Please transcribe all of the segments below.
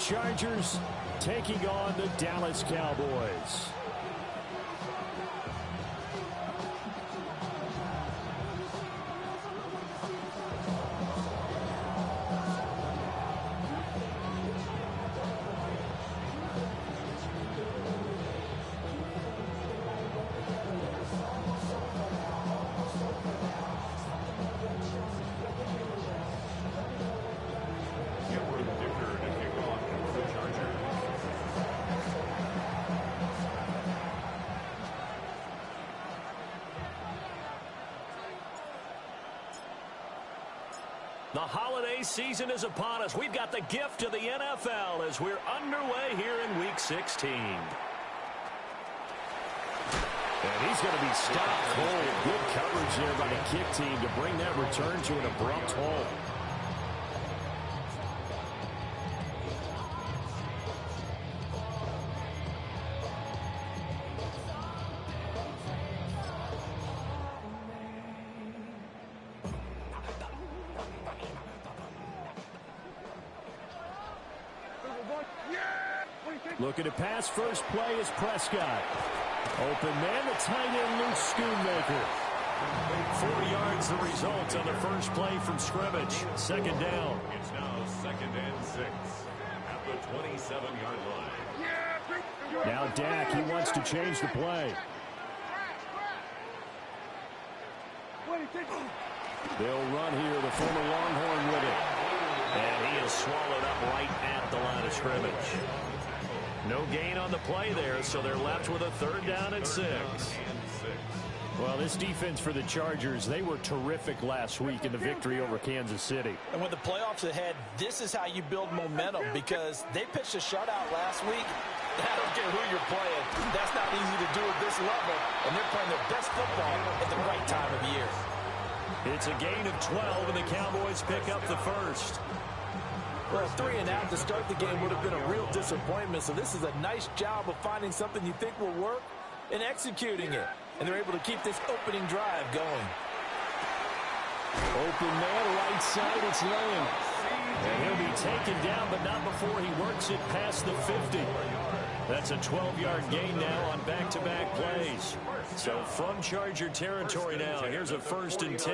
Chargers taking on the Dallas Cowboys. The holiday season is upon us. We've got the gift of the NFL as we're underway here in Week 16. And he's going to be stopped cold. Good coverage there by the kick team to bring that return to an abrupt halt. Looking to pass first play is Prescott. Open man, the tight end, Luke Schoonmaker. 4 yards the result on the first play from scrimmage. Second down. It's now 2nd and 6 at the 27-yard line. Now Dak, he wants to change the play. They'll run here, the former Longhorn with it. And he is swallowed up right at the line of scrimmage. No gain on the play there, so they're left with a 3rd down and 6. Well, this defense for the Chargers, they were terrific last week in the victory over Kansas City. And with the playoffs ahead, this is how you build momentum because they pitched a shutout last week. I don't care who you're playing. That's not easy to do at this level, and they're playing their best football at the right time of year. It's a gain of 12, and the Cowboys pick up the first. Well, 3 and out to start the game would have been a real disappointment, so this is a nice job of finding something you think will work and executing it. And they're able to keep this opening drive going. Open man, right side, it's Lamb. And he'll be taken down, but not before he works it past the 50. That's a 12-yard gain now on back-to-back plays. So from Charger territory now, here's a 1st and 10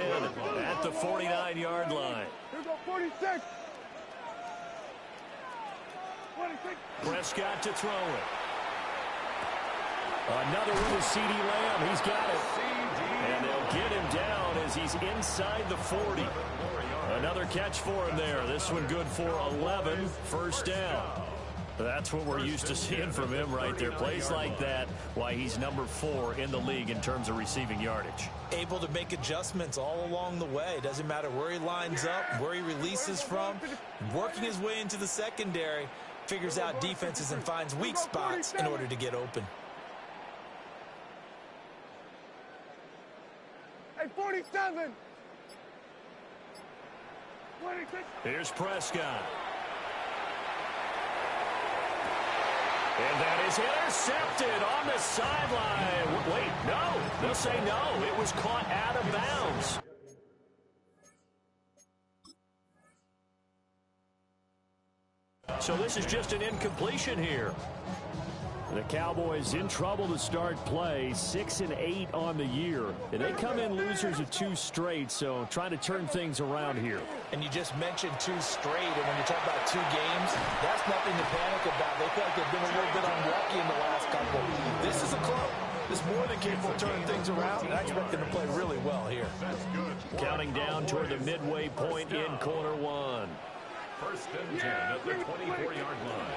at the 49-yard line. Here's a 46. Prescott to throw it. Another one is C.D. Lamb. He's got it. And they'll get him down as he's inside the 40. Another catch for him there. This one good for 11. First down. That's what we're used to seeing from him right there. Plays like that, why he's number 4 in the league in terms of receiving yardage. Able to make adjustments all along the way. Doesn't matter where he lines up, where he releases from. Working his way into the secondary. Figures out defenses and finds weak spots in order to get open. Hey, 47. 26. Here's Prescott. And that is intercepted on the sideline. Wait, no. They'll say no. It was caught out of bounds. So this is just an incompletion here. The Cowboys in trouble to start play, 6 and 8 on the year. And they come in losers of 2 straight, so trying to turn things around here. And you just mentioned 2 straight, and when you talk about 2 games, that's nothing to panic about. They feel like they've been a little bit unlucky in the last couple. This is a club that's more than capable of turning things around, and I expect them to play really well here. Counting down toward the midway point in corner 1. 1st and 10 at the 24-yard line.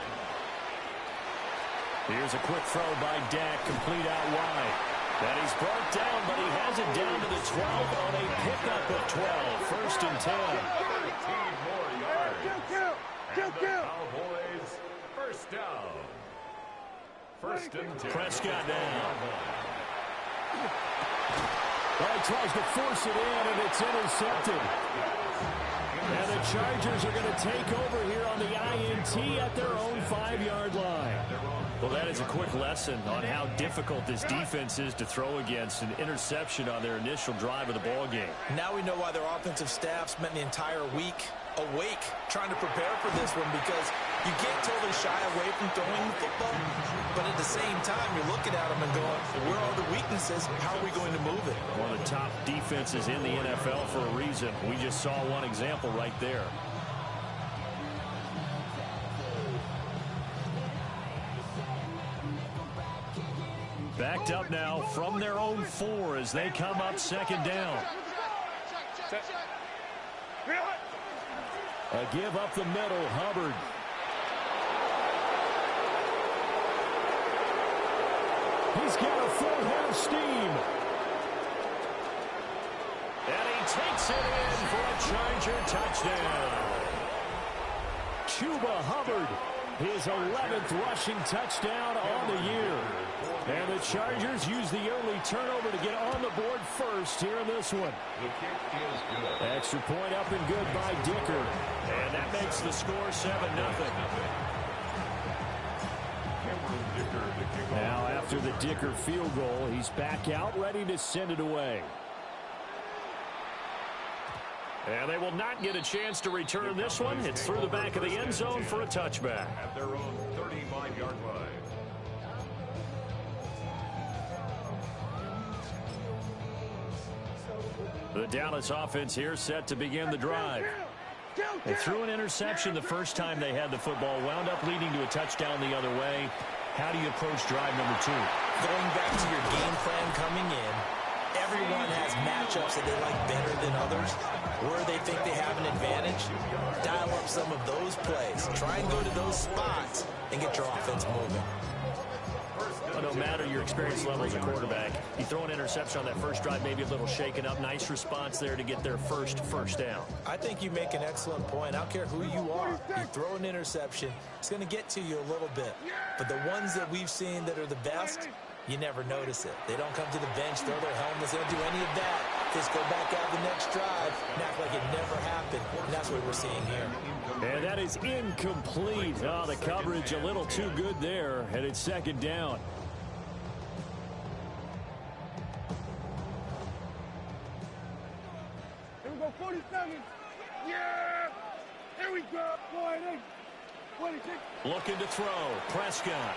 Here's a quick throw by Dak, complete out wide. That he's brought down, but he has it down to the 12 on a pickup of 12. 1st and 10. 13 more yards. And the Cowboys, 1st down. 1st and 10. Prescott down. Well, he tries to force it in, and it's intercepted. And the Chargers are going to take over here on the INT at their own 5-yard line. Well, that is a quick lesson on how difficult this defense is to throw against. An interception on their initial drive of the ball game. Now we know why their offensive staff spent the entire week awake trying to prepare for this one, because You can't totally shy away from throwing the football, but at the same time, you're looking at them and going, where are the weaknesses? How are we going to move it? One of the top defenses in the NFL for a reason. We just saw one example right there. Backed up now from their own 4 as they come up second down. A give up the middle, Hubbard. He's got a full head of steam. And he takes it in for a Charger touchdown. Chuba Hubbard, his 11th rushing touchdown on the year. And the Chargers use the early turnover to get on the board first here in this one. Extra point up and good by Dicker. And that makes the score 7-0. Now after the Dicker field goal, he's back out ready to send it away. And they will not get a chance to return this one. It's through the back of the end zone for a touchback. At their own 35-yard line. The Dallas offense here set to begin the drive. They threw an interception the first time they had the football, wound up leading to a touchdown the other way. How do you approach drive number 2? Going back to your game plan coming in, everyone has matchups that they like better than others, where they think they have an advantage. Dial up some of those plays. Try and go to those spots and get your offense moving. Well, no matter your experience level as a quarterback, you throw an interception on that first drive, maybe a little shaken up. Nice response there to get their first down. I think you make an excellent point. I don't care who you are. You throw an interception, it's going to get to you a little bit. But the ones that we've seen that are the best, you never notice it. They don't come to the bench, throw their helmets, they don't do any of that. Just go back out the next drive and act like it never happened. And that's what we're seeing here. And that is incomplete. Oh, the coverage a little too good there, and it's second down. Here we go, 47. Yeah! Here we go, 26. Looking to throw. Prescott.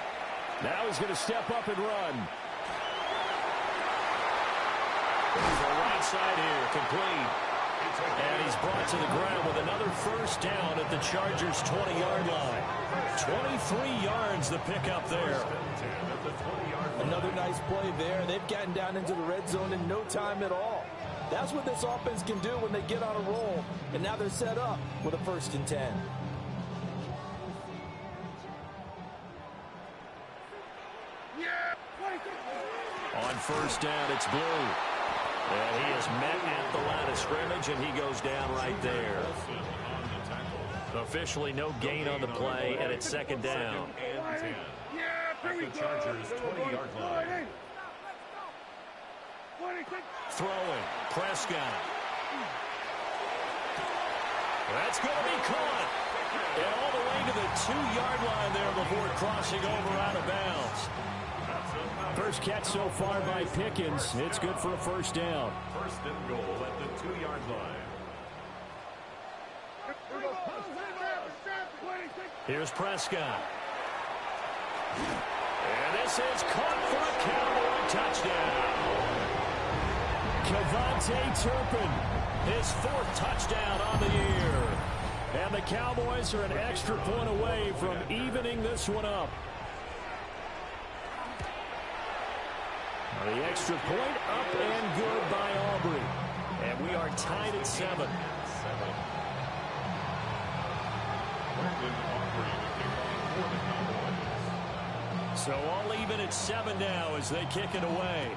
Now he's going to step up and run. He's the right side here, complete. And he's brought to the ground with another first down at the Chargers' 20-yard line. 23 yards the pickup there. Another nice play there. They've gotten down into the red zone in no time at all. That's what this offense can do when they get on a roll. And now they're set up with a 1st and 10. On first down, it's Blue. And he is met at the line of scrimmage, and he goes down right there. Officially no gain on the play, and it's second down. At the Chargers' 20-yard line. Throwing. Prescott. That's going to be caught. And all the way to the 2-yard line there before crossing over out of bounds. First catch so far by Pickens. It's good for a first down. First and goal at the 2-yard line. Here's Prescott. And this is caught for a Cowboy touchdown. Kevontae Turpin, his 4th touchdown on the year. And the Cowboys are an extra point away from evening this one up. The extra point up and good by Aubrey. And we are tied at 7. So all even at 7 now as they kick it away.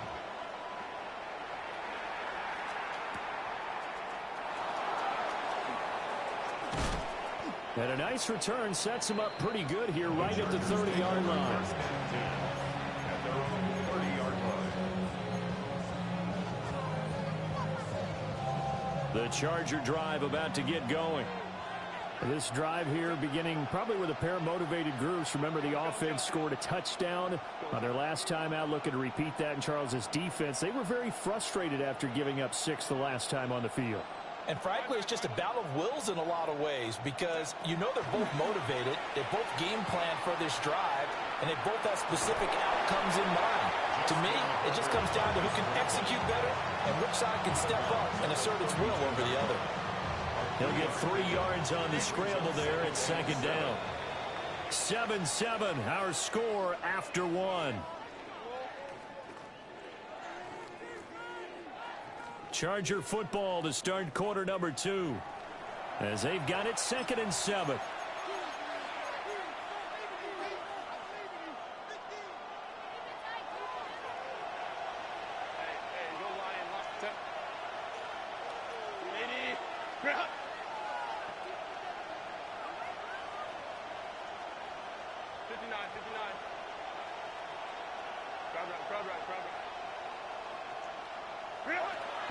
And a nice return sets him up pretty good here right at the 30-yard line. The Charger drive about to get going. This drive here beginning probably with a pair of motivated groups. Remember, the offense scored a touchdown on their last time out, looking to repeat that in Charles's defense. They were very frustrated after giving up 6 the last time on the field. And frankly, it's just a battle of wills in a lot of ways because you know they're both motivated. They both game plan for this drive, and they both have specific outcomes in mind. To me, it just comes down to who can execute better and which side can step up and assert its will over the other. He'll get 3 yards on the scramble there at second down. 7-7, our score after 1. Charger football to start quarter number 2 as they've got it 2nd and 7.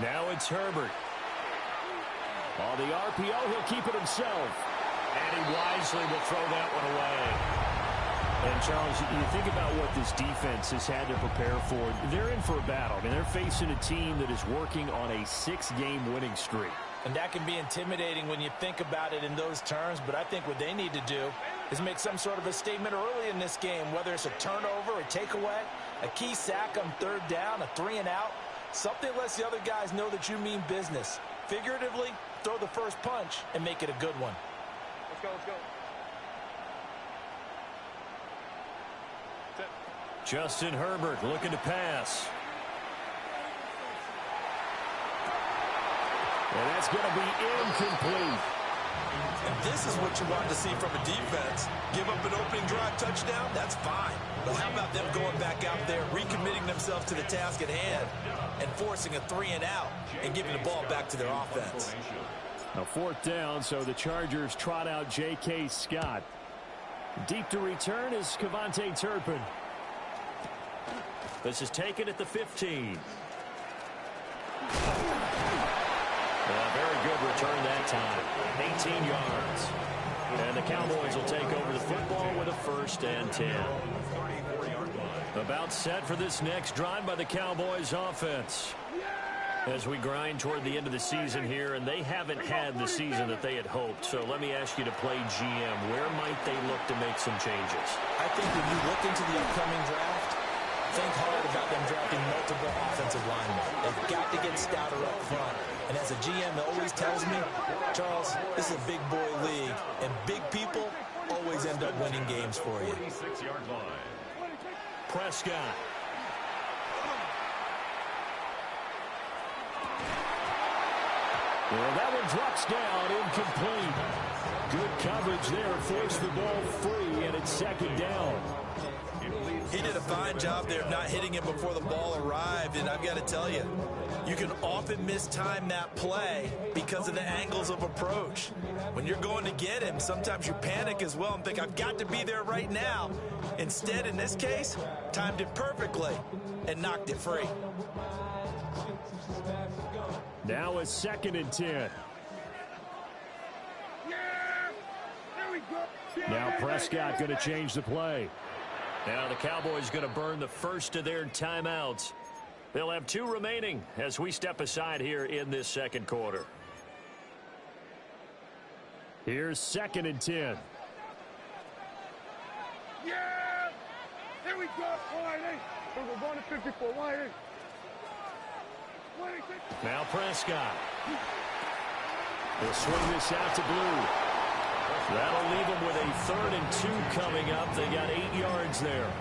Now it's Herbert. On the RPO, he'll keep it himself. And he wisely will throw that one away. And, Charles, you think about what this defense has had to prepare for. They're in for a battle. I mean, they're facing a team that is working on a 6-game winning streak. And that can be intimidating when you think about it in those terms. But I think what they need to do is make some sort of a statement early in this game, whether it's a turnover, a takeaway, a key sack on 3rd down, a 3-and-out. Something lets the other guys know that you mean business. Figuratively, throw the first punch and make it a good one. Let's go, let's go. Justin Herbert looking to pass. And that's going to be incomplete. And this is what you want to see from a defense. Give up an opening drive touchdown, that's fine. But how about them going back out there, recommitting themselves to the task at hand, and forcing a 3-and-out and giving the ball back to their offense. A 4th down, so the Chargers trot out J.K. Scott. Deep to return is Kevontae Turpin. This is taken at the 15. Very good return that time. 18 yards. And the Cowboys will take over the football with a 1st and 10. About set for this next drive by the Cowboys offense. As we grind toward the end of the season here, and they haven't had the season that they had hoped. So let me ask you to play GM. Where might they look to make some changes? I think when you look into the upcoming draft, think hard about them drafting multiple offensive linemen. They've got to get stouter up front. And as a GM always tells me, Charles, this is a big boy league, and big people always end up winning games for you. 46-yard line. Prescott. Well, that one drops down, incomplete. Good coverage there, forced the ball free, and it's 2nd down. He did a fine job there of not hitting him before the ball arrived, and I've got to tell you, you can often mistime that play because of the angles of approach. When you're going to get him, sometimes you panic as well and think, I've got to be there right now. Instead, in this case, timed it perfectly and knocked it free. Now a 2nd and 10. Yeah! There we go. Yeah, Now Prescott going to change the play. Now the Cowboys going to burn the first of their timeouts. They'll have 2 remaining as we step aside here in this 2nd quarter. Here's 2nd and 10. Yeah! There we go. Wide eight. We're going to 54. Wide eight. Now Prescott. He'll swing this out to Blue. That'll leave him with a 3rd and 2 coming up. They got 8 yards there.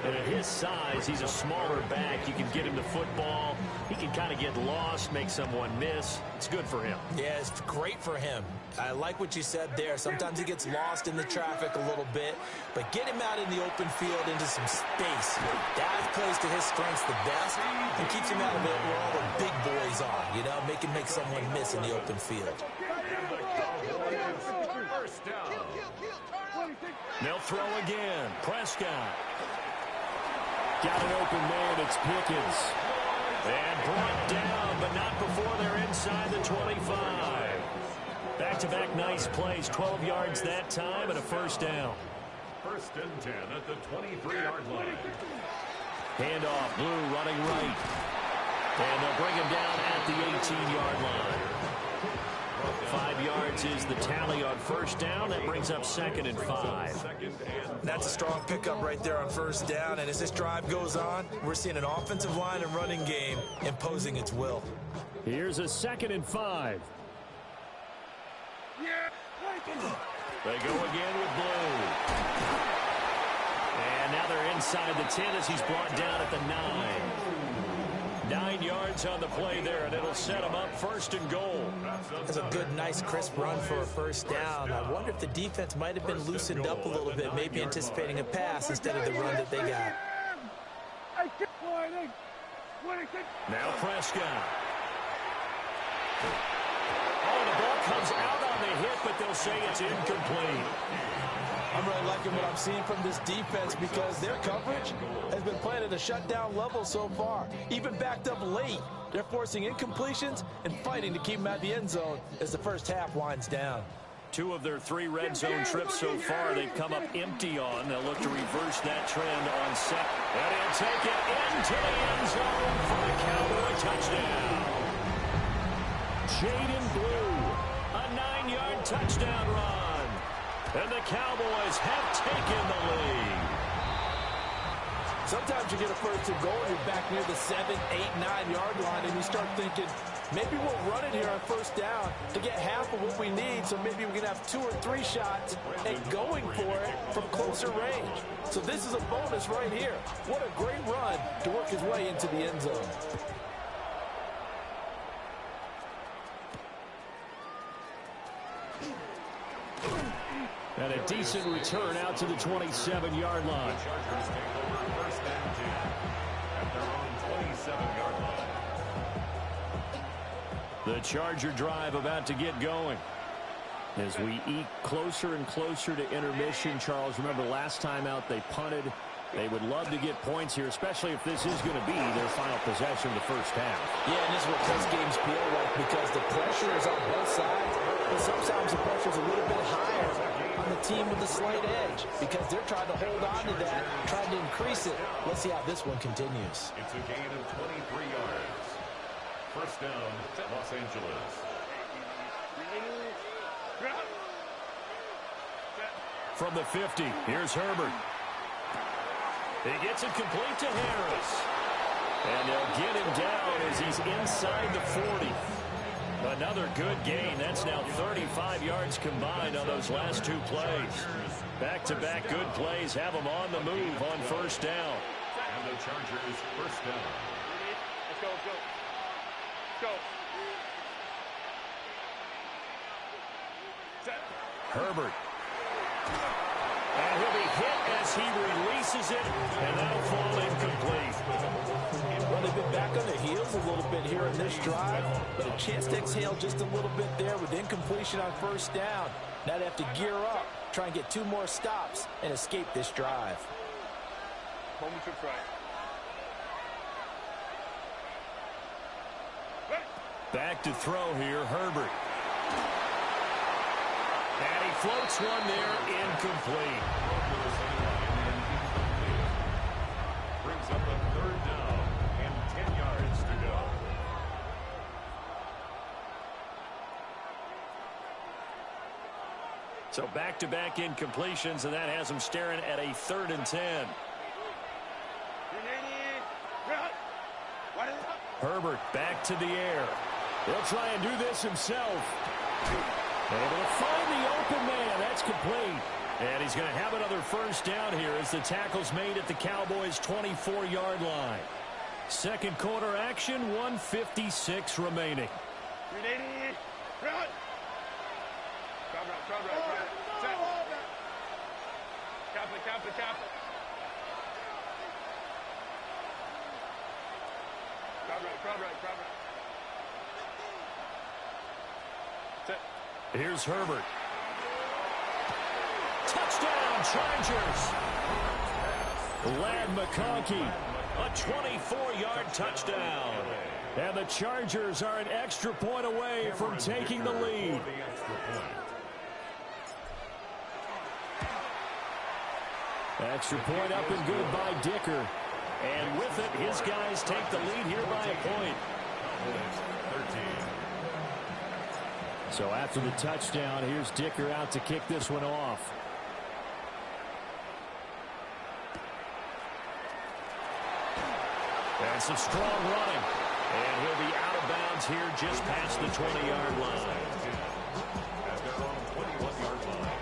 And at his size, he's a smaller back. You can get him the football. He can kind of get lost, make someone miss. It's good for him. Yeah, it's great for him. I like what you said there. Sometimes he gets lost in the traffic a little bit, but get him out in the open field into some space. That plays to his strengths the best and keeps him out of it where all the big boys are, you know, make someone miss in the open field. First down. They'll throw again. Prescott. Got an open man. It's Pickens. And brought down, but not before they're inside the 25. Back-to-back nice plays. 12 yards that time and a 1st down. 1st and 10 at the 23-yard line. Handoff. Blue running right. And they'll bring him down at the 18-yard line. 5 yards is the tally on first down. That brings up 2nd and 5. That's a strong pickup right there on first down. And as this drive goes on, we're seeing an offensive line and running game imposing its will. Here's a 2nd and 5. They go again with Blue. And now they're inside the 10 as he's brought down at the 9. 9 yards on the play there, and it'll set him up 1st and goal. That's a good, nice, crisp run for a first down. I wonder if the defense might have been loosened up a little bit, maybe anticipating a pass instead of the run that they got. Now Prescott. Oh, the ball comes out on the hit, but they'll say it's incomplete. I'm really liking what I'm seeing from this defense because their coverage has been playing at a shutdown level so far. Even backed up late, they're forcing incompletions and fighting to keep them at the end zone as the first half winds down. 2 of their 3 red zone trips so far they've come up empty on. They'll look to reverse that trend on set. And he'll take it into the end zone for the Cowboy touchdown. Jaden Blue, a 9-yard touchdown run. And the Cowboys have taken the lead. Sometimes you get a first and goal and you're back near the 7, 8, 9-yard line and you start thinking, maybe we'll run it here on first down to get half of what we need, so maybe we can have 2 or 3 shots at going for it from closer range. So this is a bonus right here. What a great run to work his way into the end zone. And a decent return out to the 27-yard line. The Chargers take over 1st and 10 at their own 27-yard line. The Charger drive about to get going. As we eke closer and closer to intermission, Charles, remember last time out they punted. They would love to get points here, especially if this is going to be their final possession of the first half. Yeah, and this is what close games feel like because the pressure is on both sides, but sometimes the pressure is a little bit higher on the team with the slight edge because they're trying to hold on to that, trying to increase it. Let's see how this one continues. It's a gain of 23 yards. First down, Los Angeles. From the 50, here's Herbert. He gets it complete to Harris. And they'll get him down as he's inside the 40. Another good gain. That's now 35 yards combined on those last 2 plays. Back-to-back good plays have them on the move on first down. And the Chargers first down. Let's go, let's go. Let's go. Set. Herbert. And he'll be hit as he releases it, and that'll fall incomplete. Well, they've been back on their heels a little bit here in this drive, but a chance to exhale just a little bit there with incompletion on first down. Now they have to gear up, try and get 2 more stops, and escape this drive. Moment to try. Back to throw here, Herbert. And he floats one there, incomplete. Brings up a 3rd down and 10 yards to go. So back-to-back incompletions, and that has them staring at a 3rd and 10. Herbert back to the air. He'll try and do this himself. Able to find the open man. That's complete. And he's going to have another first down here as the tackle's made at the Cowboys' 24-yard line. Second quarter action, 1:56 remaining. Here's Herbert. Touchdown, Chargers. Ladd McConkey, a 24-yard touchdown. And the Chargers are an extra point away from taking the lead. Extra point up and good by Dicker. And with it, his guys take the lead here by a point. So after the touchdown, here's Dicker out to kick this one off. And some strong running. And he'll be out of bounds here just past the 20-yard line. At their own 21-yard line.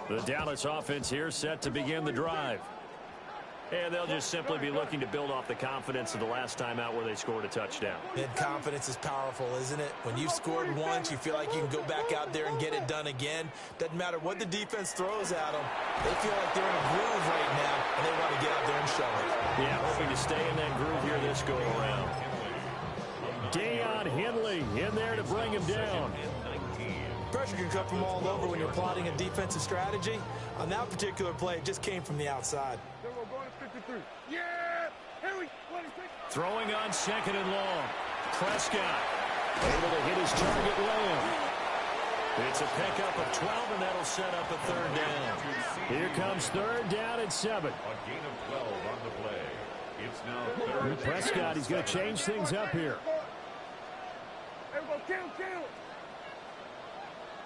The Dallas offense here set to begin the drive. And they'll just simply be looking to build off the confidence of the last time out where they scored a touchdown. And confidence is powerful, isn't it? When you've scored once, you feel like you can go back out there and get it done again. Doesn't matter what the defense throws at them. They feel like they're in a groove right now, and they want to get out there and show it. Yeah, hoping to stay in that groove here this go-around. Deion Henley in there to bring him down. Pressure can come from all over when you're plotting a defensive strategy. On that particular play, it just came from the outside. Yeah! Here we go! Throwing on second and long. Prescott able to hit his target Lamb. It's a pickup of 12, and that'll set up a third down. Here comes third down and 7. A gain of 12 on the play. It's now third. Prescott, he's going to change things up here. Here we go, kill!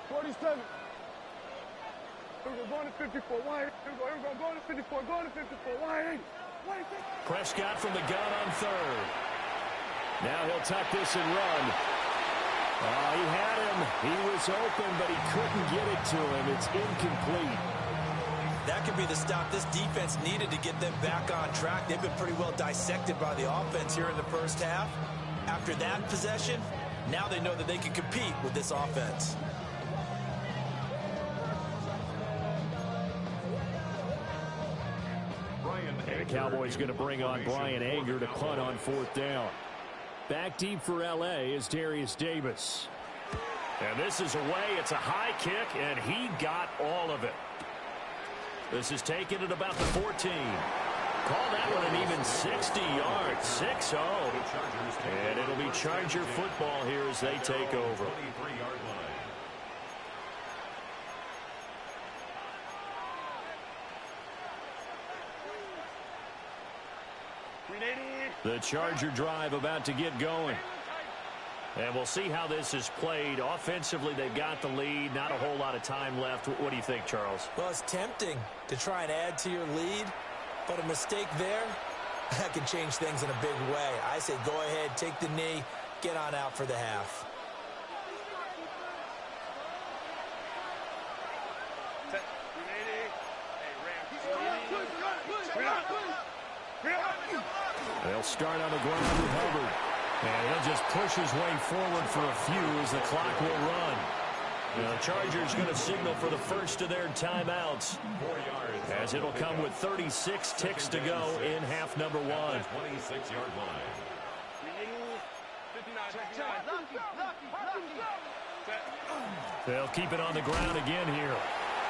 47. Here we go, going to 54. Why? Here we go, going to 54, going to 54. Why? Prescott from the gun on third. Now he'll tuck this and run. Oh, he had him. He was open, but he couldn't get it to him. It's incomplete. That could be the stop this defense needed to get them back on track. They've been pretty well dissected by the offense here in the first half. After that possession, now they know that they can compete with this offense. And the Cowboys going to bring on Brian Anger to punt on fourth down. Back deep for L.A. is Darius Davis. And this is away. It's a high kick, and he got all of it. This is taken at about the 14. Call that one an even 60 yards. 6-0. And it'll be Charger football here as they take over. 23-yard line. The Charger drive about to get going. And we'll see how this is played. Offensively, they've got the lead. Not a whole lot of time left. What do you think, Charles? Well, it's tempting to try and add to your lead, but a mistake there, that can change things in a big way. I say go ahead, take the knee, get on out for the half. They'll start on the ground with Hubbard. And he'll just push his way forward for a few as the clock will run. Now, the Chargers going to signal for the first of their timeouts, as it'll come with 36 ticks to go in half number 1. 26-yard line. They'll keep it on the ground again here.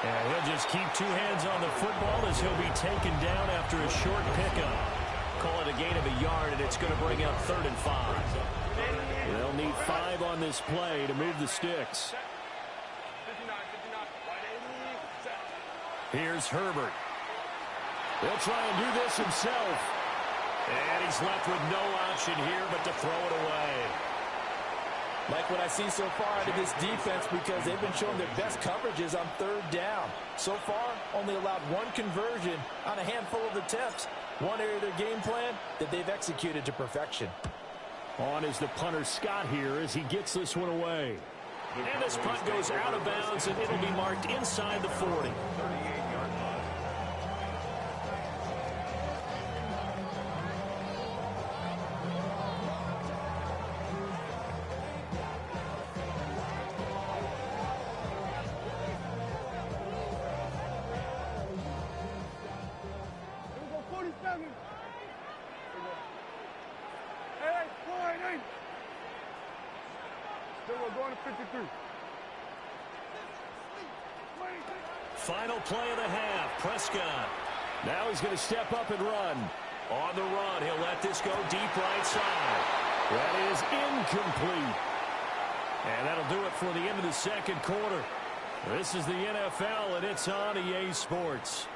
And he'll just keep two hands on the football as he'll be taken down after a short pickup. Call it a gain of a yard, and it's going to bring up 3rd and 5. They'll need 5 on this play to move the sticks. Here's Herbert. He'll try and do this himself. And he's left with no option here but to throw it away. Like what I've seen so far out of this defense, because they've been showing their best coverages on 3rd down. So far, only allowed 1 conversion on a handful of attempts. One area of their game plan that they've executed to perfection. On is the punter Scott here as he gets this one away. And this punt goes out of bounds, and it'll be marked inside the 40. 38-yard line. Final play of the half. Prescott. Now he's going to step up and run. On the run, he'll let this go deep right side. That is incomplete. And that'll do it for the end of the second quarter. This is the NFL, and it's on EA Sports.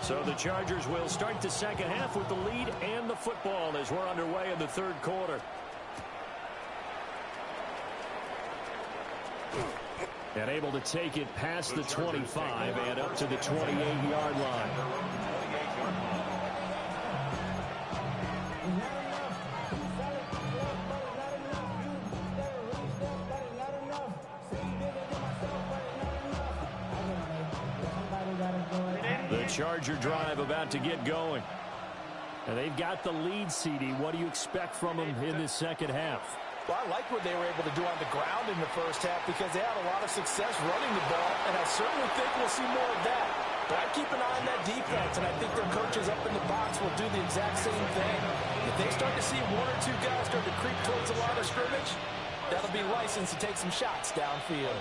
So the Chargers will start the second half with the lead and the football as we're underway in the third quarter. And able to take it past the 25 and up to the 28-yard line. The Charger drive about to get going. And they've got the lead, CD. What do you expect from them in this second half? Well, I like what they were able to do on the ground in the first half because they had a lot of success running the ball, and I certainly think we'll see more of that. But I keep an eye on that defense, and I think their coaches up in the box will do the exact same thing. If they start to see one or two guys start to creep towards the line of scrimmage, that'll be license to take some shots downfield.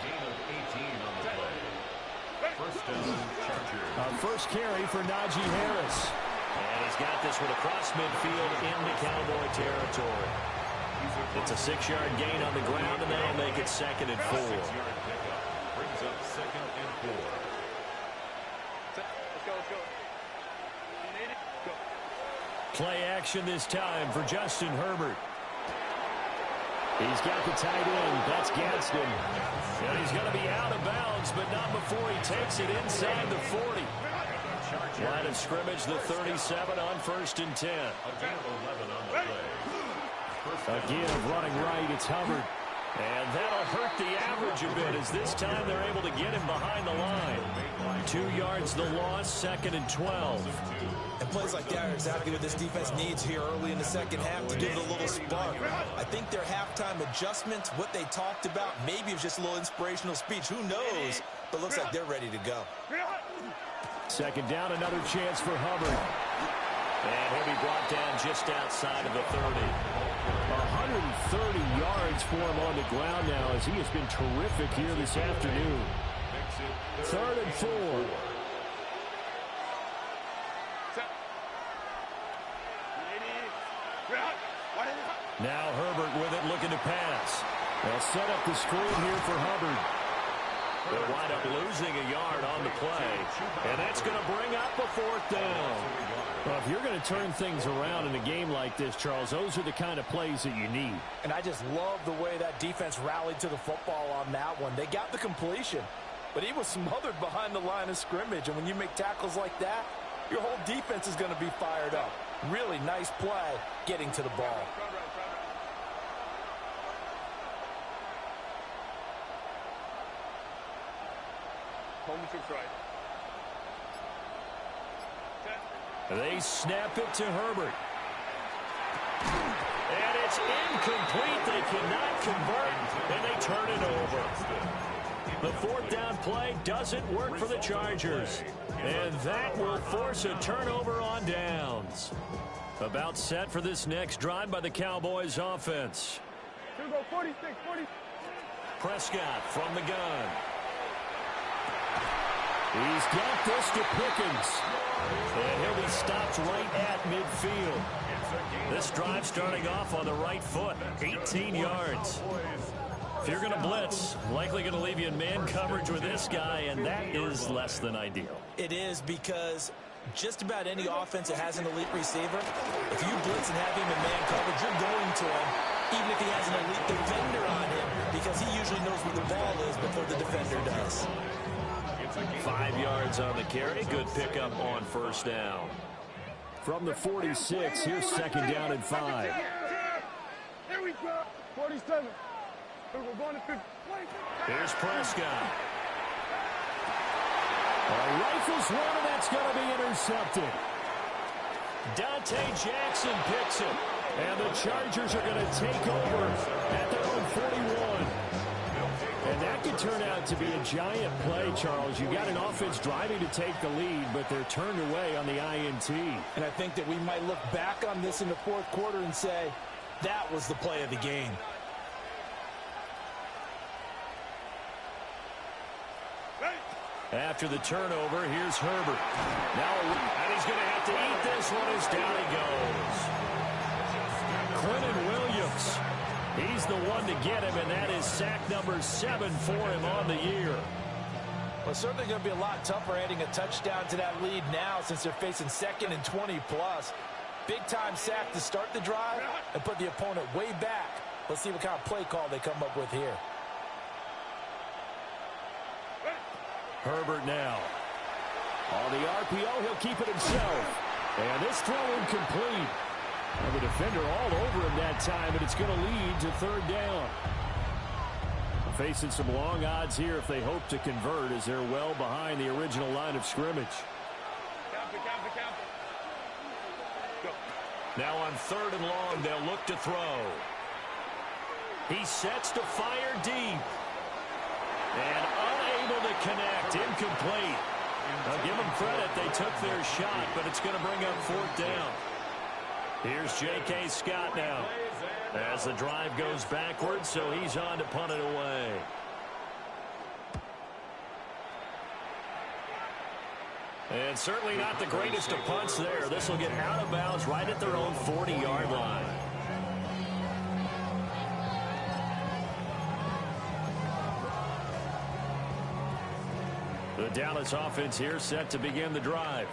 First carry for Najee Harris. And he's got this one across midfield into Cowboy territory. It's a 6-yard gain on the ground, and that'll make it 2nd and 4. Brings up 2nd and 4. Let's go. Play action this time for Justin Herbert. He's got the tight end. That's Gadsden. And he's going to be out of bounds, but not before he takes it inside the 40. Line of scrimmage, the 37 on 1st and 10. Again, running right, it's Hubbard. And that'll hurt the average a bit as this time they're able to get him behind the line. 2 yards the loss, 2nd and 12. And plays like that are exactly what this defense needs here early in the second half to give it a little spark. I think their halftime adjustments, what they talked about, maybe it was just a little inspirational speech. Who knows? But looks like they're ready to go. 2nd down, another chance for Hubbard. And he'll be brought down just outside of the 30. 130 yards for him on the ground now as he has been terrific here this afternoon. 3rd and 4. Now Herbert with it, looking to pass. They'll set up the screen here for Hubbard. They'll wind up losing a yard on the play, and that's going to bring up a 4th down. Well, if you're going to turn things around in a game like this, Charles, those are the kind of plays that you need. And I just love the way that defense rallied to the football on that one. They got the completion, but he was smothered behind the line of scrimmage, and when you make tackles like that, your whole defense is going to be fired up. Really nice play getting to the ball. They snap it to Herbert. And it's incomplete. They cannot convert, and they turn it over. The 4th down play doesn't work for the Chargers. And that will force a turnover on downs. About set for this next drive by the Cowboys offense. Here we go, 46, 40. Prescott from the gun. He's got this to Pickens. And he'll be stopped right at midfield. This drive starting off on the right foot. 18 yards. If you're going to blitz, likely going to leave you in man coverage with this guy, and that is less than ideal. It is because just about any offense that has an elite receiver, if you blitz and have him in man coverage, you're going to him, even if he has an elite defender on him, because he usually knows where the ball is before the defender does. 5 yards on the carry. Good pickup on 1st down. From the 46, here's 2nd down and 5. Here we go. 47. We're going to 50. Here's Prescott. Rifles one, and that's going to be intercepted. Dante Jackson picks it. And the Chargers are going to take over at their own 41. And that could turn out to be a giant play, Charles. You got an offense driving to take the lead, but they're turned away on the INT. And I think that we might look back on this in the 4th quarter and say, that was the play of the game. After the turnover, here's Herbert. Now, and he's going to have to eat this one as down he goes. Quentin Williams. He's the one to get him, and that is sack number 7 for him on the year. Well, it's certainly going to be a lot tougher adding a touchdown to that lead now since they're facing 2nd and 20+. Big-time sack to start the drive and put the opponent way back. Let's see what kind of play call they come up with here. Herbert now. On the RPO, he'll keep it himself. And this throw incomplete. And the defender all over him that time, and it's going to lead to 3rd down. Facing some long odds here if they hope to convert as they're well behind the original line of scrimmage. Now on 3rd and long, they'll look to throw. He sets to fire deep. And unable to connect. Incomplete. Now give them credit. They took their shot, but it's going to bring up 4th down. Here's J.K. Scott now. As the drive goes backwards, so he's on to punt it away. And certainly not the greatest of punts there. This will get out of bounds right at their own 40-yard line. The Dallas offense here set to begin the drive.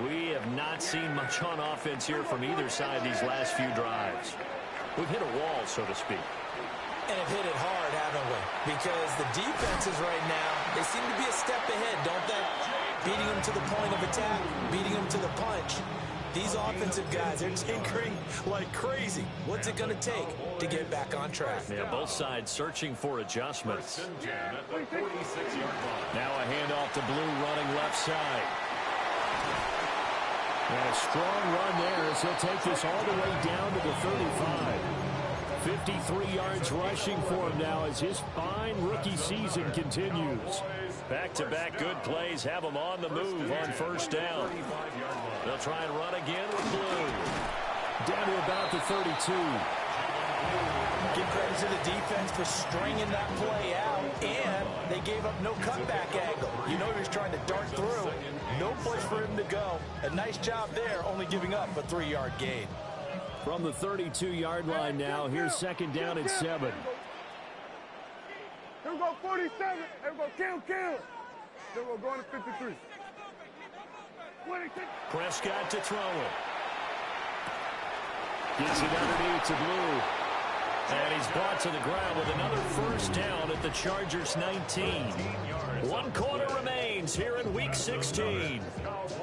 We have not seen much on offense here from either side these last few drives. We've hit a wall, so to speak. And have hit it hard, haven't we? Because the defenses right now, they seem to be a step ahead, don't they? Beating them to the point of attack, beating them to the punch. These offensive guys are tinkering like crazy. What's it going to take to get back on track? Yeah, both sides searching for adjustments. Now a handoff to Blue running left side. And a strong run there as he'll take this all the way down to the 35. 53 yards rushing for him now as his fine rookie season continues. Back-to-back good plays have him on the move on 1st down. They'll try and run again with Blue. Down to about the 32. Give credit to the defense for stringing that play out, and they gave up no cutback angle. You know he was trying to dart through. No place for him to go. A nice job there, only giving up a 3-yard gain. From the 32-yard line now, here's 2nd down and 7. Here we go, 47. Here we go, kill. Here we go, going to 53. Prescott to throw it. Gets it underneath to Blue. And he's brought to the ground with another 1st down at the Chargers' 19. 1 quarter remains here in Week 16.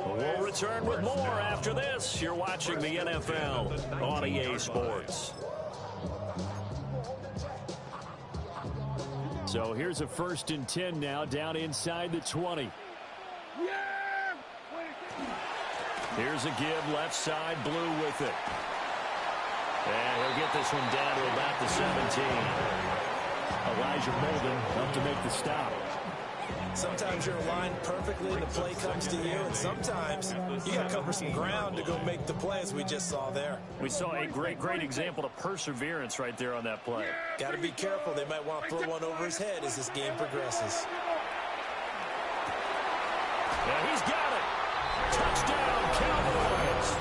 We'll return with more after this. You're watching the NFL on EA Sports. So here's a 1st and 10 now down inside the 20. Here's a give left side, Blue with it. And he'll get this one down to about the 17. Elijah Molden up to make the stop. Sometimes you're aligned perfectly and the play comes to you, and sometimes you got to cover some ground to go make the play, as we just saw there. We saw a great example of perseverance right there on that play. Got to be careful. They might want to throw one over his head as this game progresses. And he's got it. Touchdown, Cowboys.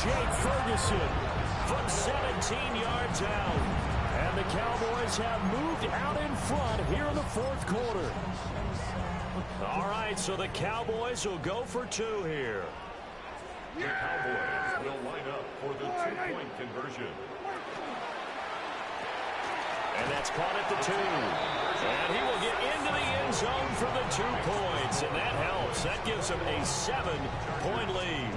Jake Ferguson from 17 yards out. And the Cowboys have moved out in front here in the 4th quarter. All right, so the Cowboys will go for 2 here. The Cowboys will line up for the 2-point conversion. And that's caught at the 2. And he will get into the end zone for the 2 points. And that helps. That gives him a 7-point lead.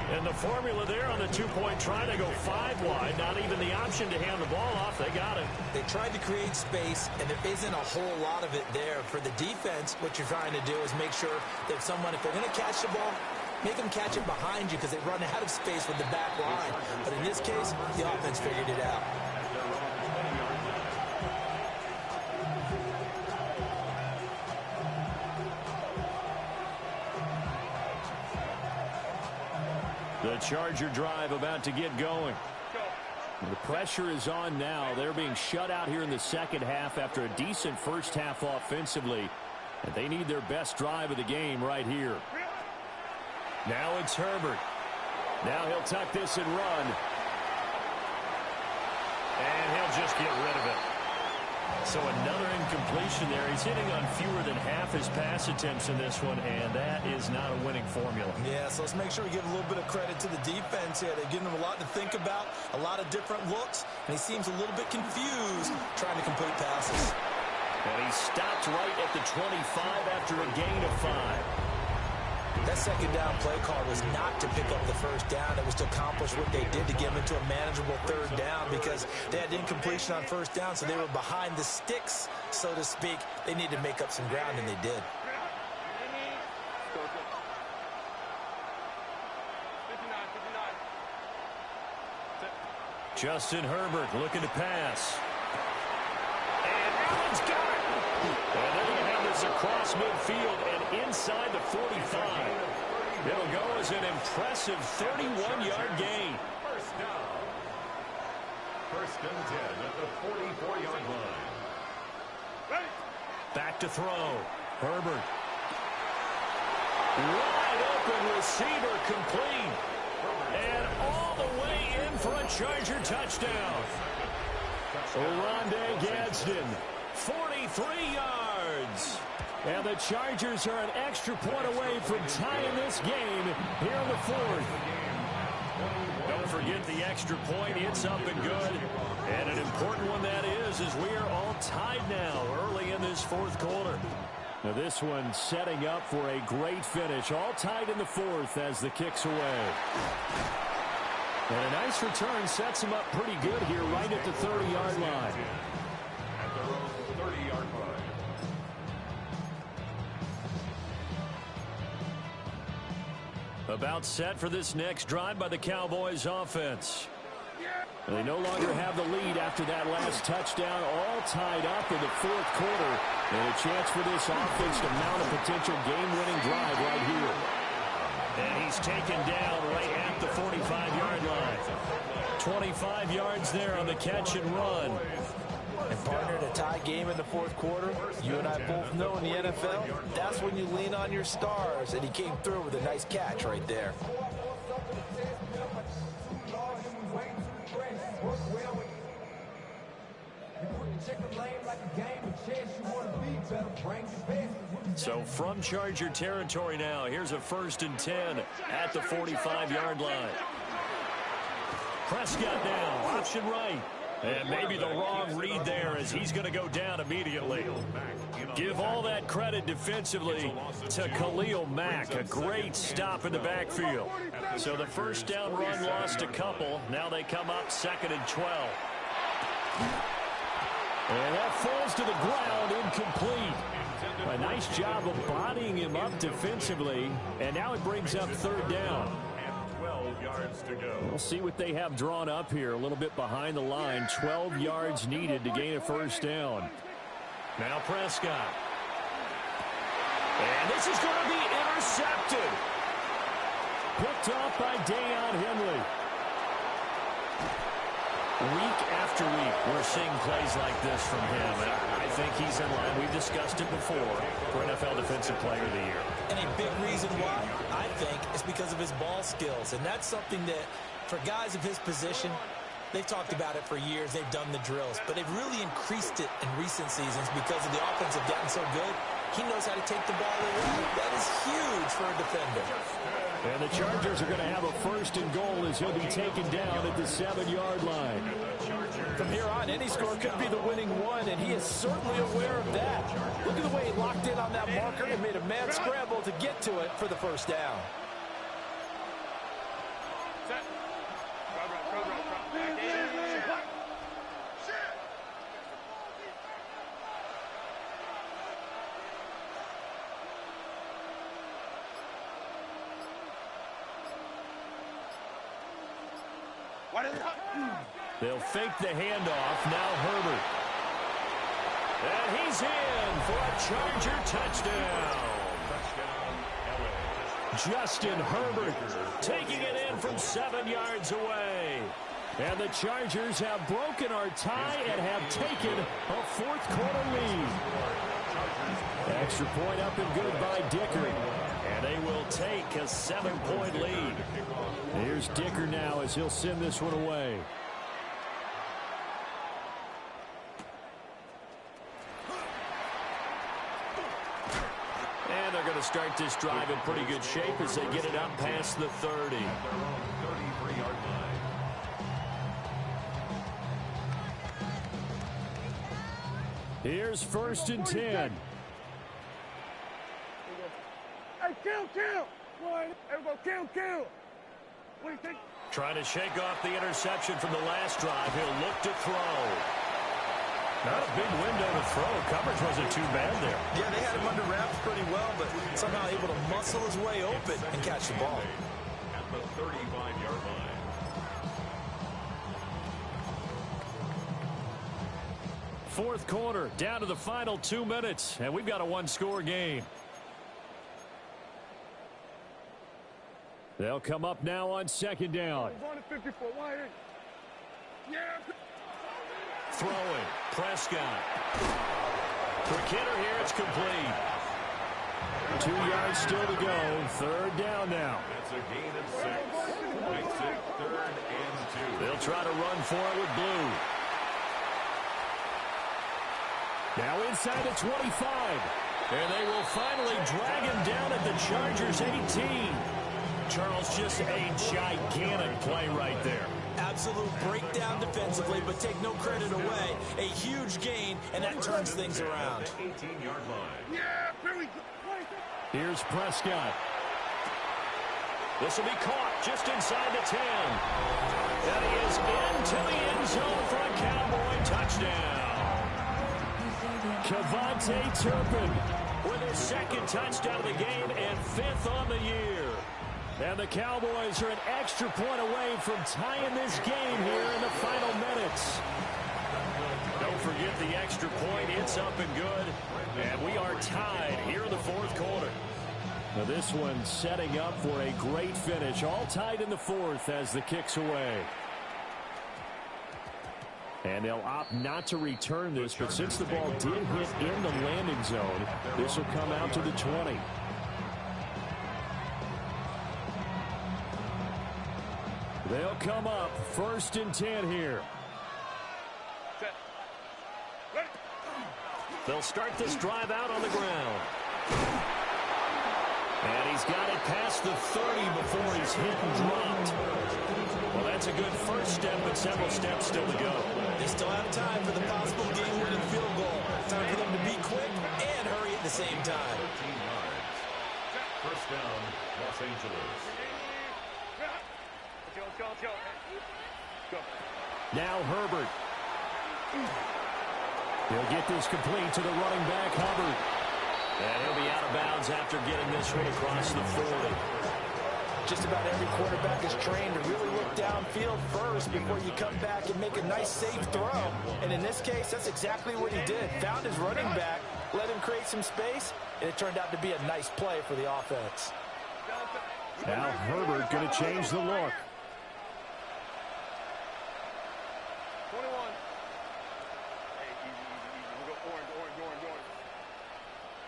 And the formula there on the 2-point try to go 5 wide. Not even the option to hand the ball off. They got it. They tried to create space, and there isn't a whole lot of it there. For the defense, what you're trying to do is make sure that someone, if they're going to catch the ball, make them catch it behind you because they run out of space with the back line. But in this case, the offense figured it out. The Charger drive about to get going. The pressure is on now. They're being shut out here in the second half after a decent first half offensively. And they need their best drive of the game right here. Now it's Herbert. Now he'll tuck this and run. And he'll just get rid of it. So another incompletion there. He's hitting on fewer than half his pass attempts in this one, and that is not a winning formula. Yeah, so let's make sure we give a little bit of credit to the defense here. They're giving him a lot to think about, a lot of different looks, and he seems a little bit confused trying to complete passes. And he stopped right at the 25 after a gain of 5. That second down play call was not to pick up the first down. It was to accomplish what they did to get them into a manageable third down because they had incompletion on first down, so they were behind the sticks, so to speak. They needed to make up some ground, and they did. Justin Herbert looking to pass. And Allen's got it. And they're going to have this across midfield and inside the 45. It'll go as an impressive 31-yard gain. First down. First and 10 at the 44-yard line. Back to throw. Herbert. Wide open receiver complete. And all the way in for a Charger touchdown. Rondé Gadsden, 43 yards. And the Chargers are an extra point away from tying this game here in the fourth. Don't forget the extra point. It's up and good. And an important one that is as we are all tied now early in this fourth quarter. Now this one setting up for a great finish. All tied in the fourth as the kick's away. And a nice return sets him up pretty good here right at the 30-yard line. At their own 30-yard line. About set for this next drive by the Cowboys offense. They no longer have the lead after that last touchdown, all tied up in the fourth quarter. And a chance for this offense to mount a potential game-winning drive right here. And he's taken down right at the 45-yard line. 25 yards there on the catch and run. And partner, in a tie game in the fourth quarter, you and I both know in the NFL, that's when you lean on your stars. And he came through with a nice catch right there. So from Charger territory now, here's a 1st and 10 at the 45-yard line. Prescott now, option right. And maybe the wrong read there as he's going to go down immediately. Give all that credit defensively to Khalil Mack. A great stop in the backfield. So the first down run lost a couple. Now they come up 2nd and 12. And that falls to the ground, incomplete. A nice job of bodying him up defensively. And now it brings up 3rd down. 12 yards to go. We'll see what they have drawn up here. A little bit behind the line. 12 yards needed to gain a first down. Now Prescott. And this is going to be intercepted. Picked off by Deion Henley. Week after week, we're seeing plays like this from him. And I think he's in line. We've discussed it before for NFL Defensive Player of the Year. And a big reason why, I think, is because of his ball skills. And that's something that, for guys of his position, they've talked about it for years. They've done the drills. But they've really increased it in recent seasons because of the offense have gotten so good. He knows how to take the ball away. That is huge for a defender. And the Chargers are going to have a 1st and goal as he'll be taken down at the 7-yard line. From here on, any score could be the winning one, and he is certainly aware of that. Look at the way he locked in on that marker and made a mad scramble to get to it for the first down. They'll fake the handoff. Now Herbert. And he's in for a Charger touchdown. Justin Herbert taking it in from 7 yards away. And the Chargers have broken our tie and have taken a fourth quarter lead. A Extra point up and good by Dicker. And they will take a 7-point lead. Here's Dicker now as he'll send this one away. And they're going to start this drive in pretty good shape as they get it up past the 30. 33-yard line. Here's 1st and 10. Hey, kill! One, everybody, kill! What do you think? Trying to shake off the interception from the last drive. He'll look to throw. Not a big window to throw. Coverage wasn't too bad there. Yeah, they had him under wraps pretty well, but somehow able to muscle his way open and catch the ball. At the 35-yard line. Fourth quarter, down to the final 2 minutes, and we've got a one-score game. They'll come up now on 2nd down. Going to 54, why ain't? Yeah. Throwing. Prescott. Quick hitter here. It's complete. 2 yards still to go. 3rd down now. That's a gain of 6. Makes it 3rd and 2. They'll try to run for it with Blue. Now inside the 25. And they will finally drag him down at the Chargers' 18. Charles, just a gigantic play right there. Absolute breakdown defensively, but take no credit away. A huge gain, and that turns things around. 18-yard line. Yeah, very good. Here's Prescott. This will be caught just inside the 10. And he is into the end zone for a Cowboy touchdown. Cavante Turpin with his 2nd touchdown of the game and 5th on the year. And the Cowboys are an extra point away from tying this game here in the final minutes. Don't forget the extra point. It's up and good. And we are tied here in the 4th quarter. Now this one setting up for a great finish. All tied in the 4th as the kick's away. And they'll opt not to return this, but since the ball did hit in the landing zone, this will come out to the 20. They'll come up 1st and 10 here. They'll start this drive out on the ground. And he's got it past the 30 before he's hit and dropped. Well, that's a good first step, but several steps still to go. They still have time for the possible game-winning field goal. Time for them to be quick and hurry at the same time. 13 yards. First down, Los Angeles. Let's go. Go. Now Herbert. He'll get this complete to the running back, Hubbard. And he'll be out of bounds after getting this one across the 40. Just about every quarterback is trained to really look downfield first before you come back and make a nice, safe throw. And in this case, that's exactly what he did. Found his running back, let him create some space, and it turned out to be a nice play for the offense. Now Herbert going to change the look. 21. Hey, easy. We'll go orange.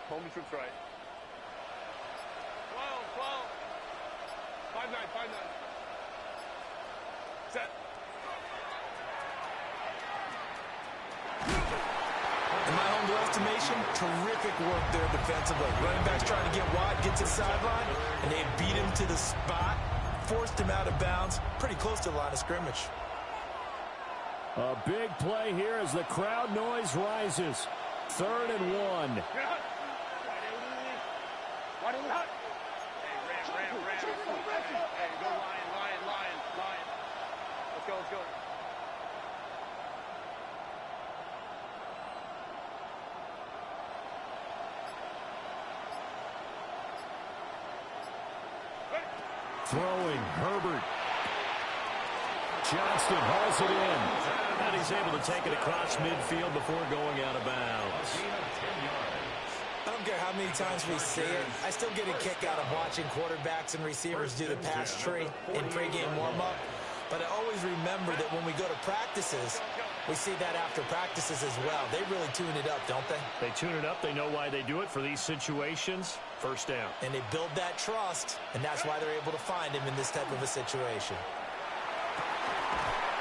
Home troops right. 12. 5-9. Set. In my humble estimation, terrific work there defensively. Running back's trying to get wide, gets to the sideline, and they beat him to the spot, forced him out of bounds, pretty close to the line of scrimmage. A big play here as the crowd noise rises. 3rd and 1. Why do we hot? Hey, ram. Hey, go lion. Let's go. Throwing, Herbert. Johnston hauls it in. And he's able to take it across midfield before going out of bounds. I don't care how many times we see it. I still get a kick out of watching quarterbacks and receivers do the pass tree in pregame warm-up. But I always remember that when we go to practices, we see that after practices as well. They really tune it up, don't they? They tune it up. They know why they do it for these situations. First down. And they build that trust, and that's why they're able to find him in this type of a situation.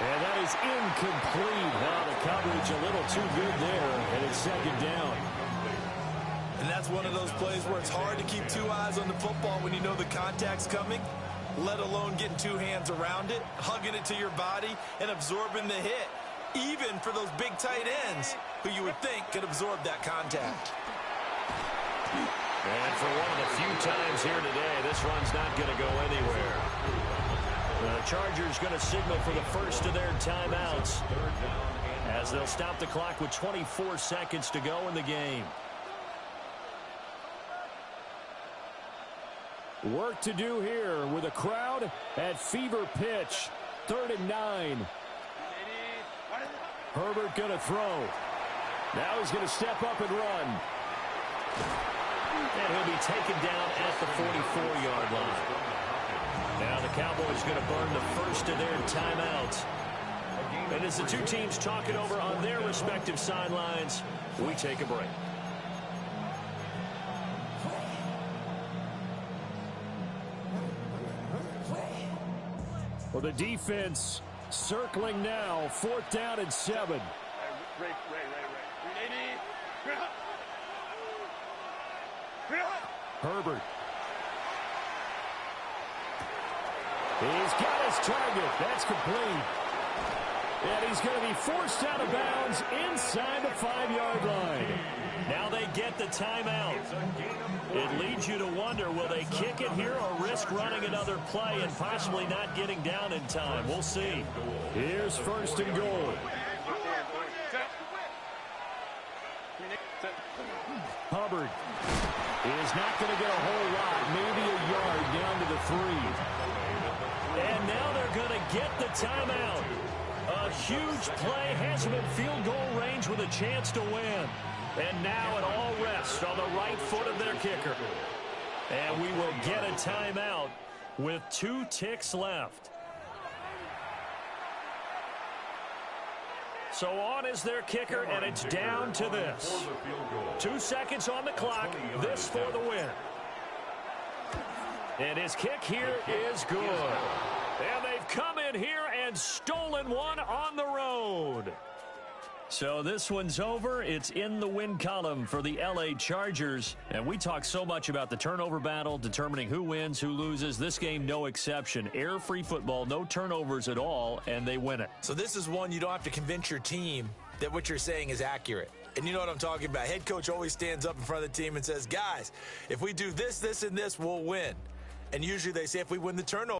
And that is incomplete. Now the coverage a little too good there, and it's second down. And that's one of those plays where it's hard to keep two eyes on the football when you know the contact's coming, let alone getting two hands around it, hugging it to your body, and absorbing the hit, even for those big tight ends who you would think could absorb that contact. And for one of the few times here today, this run's not going to go anywhere. The Chargers going to signal for the first of their timeouts as they'll stop the clock with 24 seconds to go in the game. Work to do here with a crowd at fever pitch. 3rd and 9. Herbert going to throw. Now he's going to step up and run. And he'll be taken down at the 44-yard line. Now the Cowboys going to burn the first of their timeouts. And as the two teams talk it over on their respective sidelines, we take a break. Well, the defense circling now. 4th down and 7. Herbert. He's got his target. That's complete. And he's going to be forced out of bounds inside the 5-yard line. Now they get the timeout. It leads you to wonder, will they kick it here or risk running another play and possibly not getting down in time? We'll see. Here's 1st and goal. Hubbard is not going to get a whole lot, maybe a yard down to the 3. And now they're going to get the timeout. A huge play has them in field goal range with a chance to win. And now it all rests on the right foot of their kicker. And we will get a timeout with 2 ticks left. So on is their kicker, and it's down to this. 2 seconds on the clock, this for the win. And his kick here is good. And they've come in here and stolen one on the road. So this one's over. It's in the win column for the LA Chargers. And we talk so much about the turnover battle, determining who wins, who loses. This game, no exception. Error-free football, no turnovers at all, and they win it. So this is one you don't have to convince your team that what you're saying is accurate. And you know what I'm talking about. Head coach always stands up in front of the team and says, guys, if we do this, this, and this, we'll win. And usually they say if we win the turnover,